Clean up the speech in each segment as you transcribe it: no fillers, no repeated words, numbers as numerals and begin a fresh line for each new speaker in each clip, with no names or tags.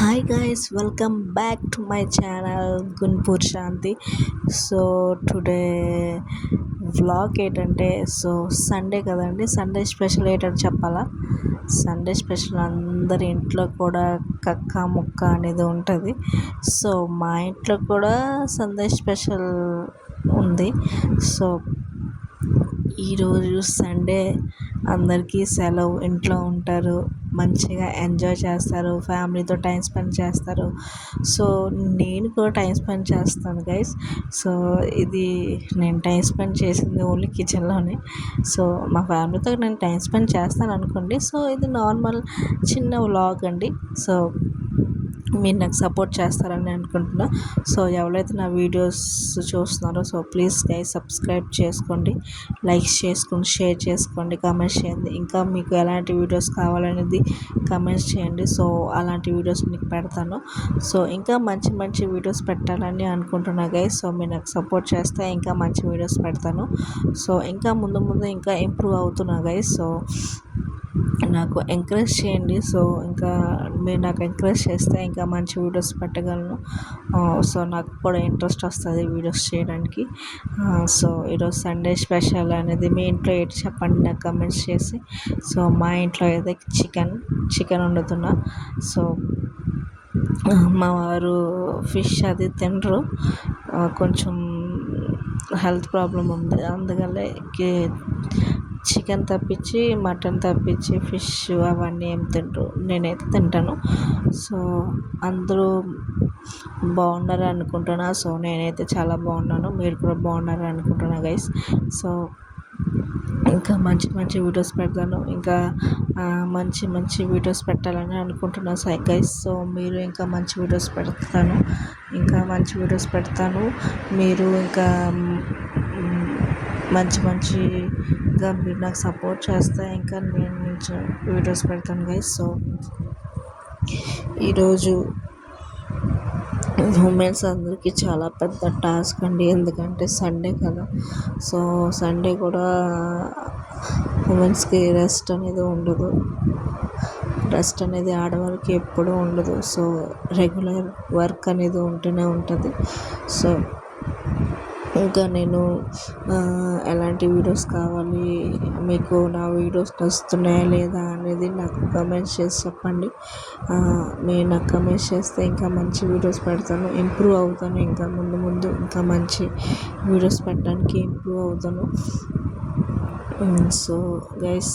Hi guys, welcome back to my channel Gunpur Shanti. So today vlog ఏంటంటే, Sunday కదండి. Sunday special ఏంటంటే చెప్పాలా? Sunday special అందరి ఇంట్లో కూడా కక్క ముక్క అనేది ఉంటుంది. సో మా ఇంట్లో కూడా సండే స్పెషల్ ఉంది. సో ఈరోజు సండే, అందరికీ సెలవు, ఇంట్లో ఉంటారు, మంచిగా ఎంజాయ్ చేస్తారు, ఫ్యామిలీతో టైం స్పెండ్ చేస్తారు. సో నేను కూడా టైం స్పెండ్ చేస్తాను గైస్. సో ఇది నేను టైం స్పెండ్ చేసింది ఓన్లీ కిచెన్లోనే. సో మా ఫ్యామిలీతో నేను టైం స్పెండ్ చేస్తాను అనుకోండి. సో ఇది నార్మల్ చిన్న వ్లాగ్ అండి. సో మీరు నాకు సపోర్ట్ చేస్తారని అనుకుంటున్నా. సో ఎవరైతే నా వీడియోస్ చూస్తున్నారో, సో ప్లీజ్ గైస్ సబ్స్క్రైబ్ చేసుకోండి, లైక్స్ చేసుకోండి, షేర్ చేసుకోండి, కామెంట్స్ చేయండి. ఇంకా మీకు ఎలాంటి వీడియోస్ కావాలనేది కామెంట్స్ చేయండి. సో అలాంటి వీడియోస్ మీకు పెడతాను. సో ఇంకా మంచి మంచి వీడియోస్ పెట్టాలని అనుకుంటున్నా గైస్. సో మీరు నాకు సపోర్ట్ చేస్తే ఇంకా మంచి వీడియోస్ పెడతాను. సో ఇంకా ముందు ముందు ఇంకా ఇంప్రూవ్ అవుతున్నా గైస్. సో నాకు ఎంకరేజ్ చేయండి. సో ఇంకా మీరు నాకు ఎంకరేజ్ చేస్తే ఇంకా మంచి వీడియోస్ పెట్టగలను. సో నాకు కూడా ఇంట్రెస్ట్ వస్తుంది వీడియోస్ చేయడానికి. సో ఈరోజు సండే స్పెషల్ అనేది మీ ఇంట్లో ఏంటి చెప్పండి నాకు కమెంట్స్ చేసి. సో మా ఇంట్లో అయితే చికెన్ వండుతున్నా. సో మా వారు ఫిష్ అది తినరు, కొంచెం హెల్త్ ప్రాబ్లం ఉంది. అందువల్ల చికెన్ తప్పించి, మటన్ తప్పించి ఫిష్ అవన్నీ ఏం తింటారు, నేనైతే తింటాను. సో అందరూ బాగున్నారు అనుకుంటున్నా. సో నేనైతే చాలా బాగున్నాను, మీరు కూడా బాగున్నారు అనుకుంటున్నా గైస్. సో ఇంకా మంచి మంచి వీడియోస్ పెడతాను, ఇంకా మంచి మంచి వీడియోస్ పెట్టాలని అనుకుంటున్నాను గైస్. సో మీరు ఇంకా మంచి వీడియోస్ పెడతాను, మీరు ఇంకా మంచిగా మీరు నాకు సపోర్ట్ చేస్తే ఇంకా నేను వీడియోస్ పెడతాను గైస్. సో ఈరోజు ఉమెన్స్ అందరికీ చాలా పెద్ద టాస్క్ అండి, ఎందుకంటే సండే కదా. సో సండే కూడా ఉమెన్స్కి రెస్ట్ అనేది ఉండదు, రెస్ట్ అనేది ఆడవాళ్ళకి ఎప్పుడూ ఉండదు. సో రెగ్యులర్ వర్క్ అనేది ఉంటూనే ఉంటుంది. సో ఇంకా నేను ఎలాంటి వీడియోస్ కావాలి, మీకు నా వీడియోస్ నచ్చుతున్నాయా లేదా అనేది నాకు కమెంట్స్ చేసి చెప్పండి. మీరు నాకు కమెంట్స్ చేస్తే ఇంకా మంచి వీడియోస్ పెడతాను, ఇంప్రూవ్ అవుతాను. ఇంకా ముందు ఇంకా మంచి వీడియోస్ పెట్టడానికి ఇంప్రూవ్ అవుతాను. సో గైస్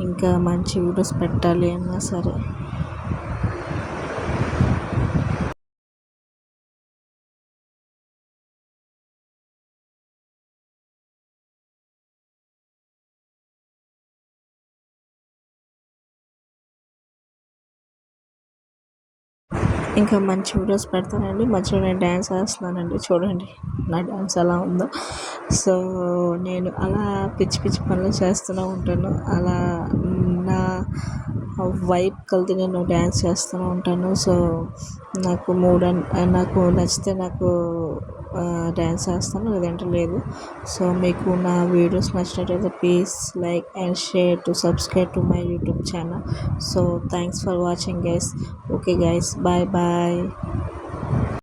ఇంకా మంచి వీడియోస్ పెట్టాలి అన్నా సరే ఇంకా మంచి వీడియోస్ పెడతానండి. మధ్యలో నేను డ్యాన్స్ వేస్తున్నానండి, చూడండి నా డ్యాన్స్ ఎలా ఉందో. సో నేను అలా పిచ్చి పిచ్చి పనులు చేస్తూనే ఉంటాను. అలా నా వైబ్ కలిసి నేను డ్యాన్స్ చేస్తూనే ఉంటాను. సో నాకు నచ్చితే నాకు డ్యాన్స్ చేస్తాను, లేదంటే లేదు. సో మీకు నా వీడియోస్ నచ్చినట్టయితే please like and share to subscribe to my YouTube channel. So thanks for watching guys. Okay guys, bye bye.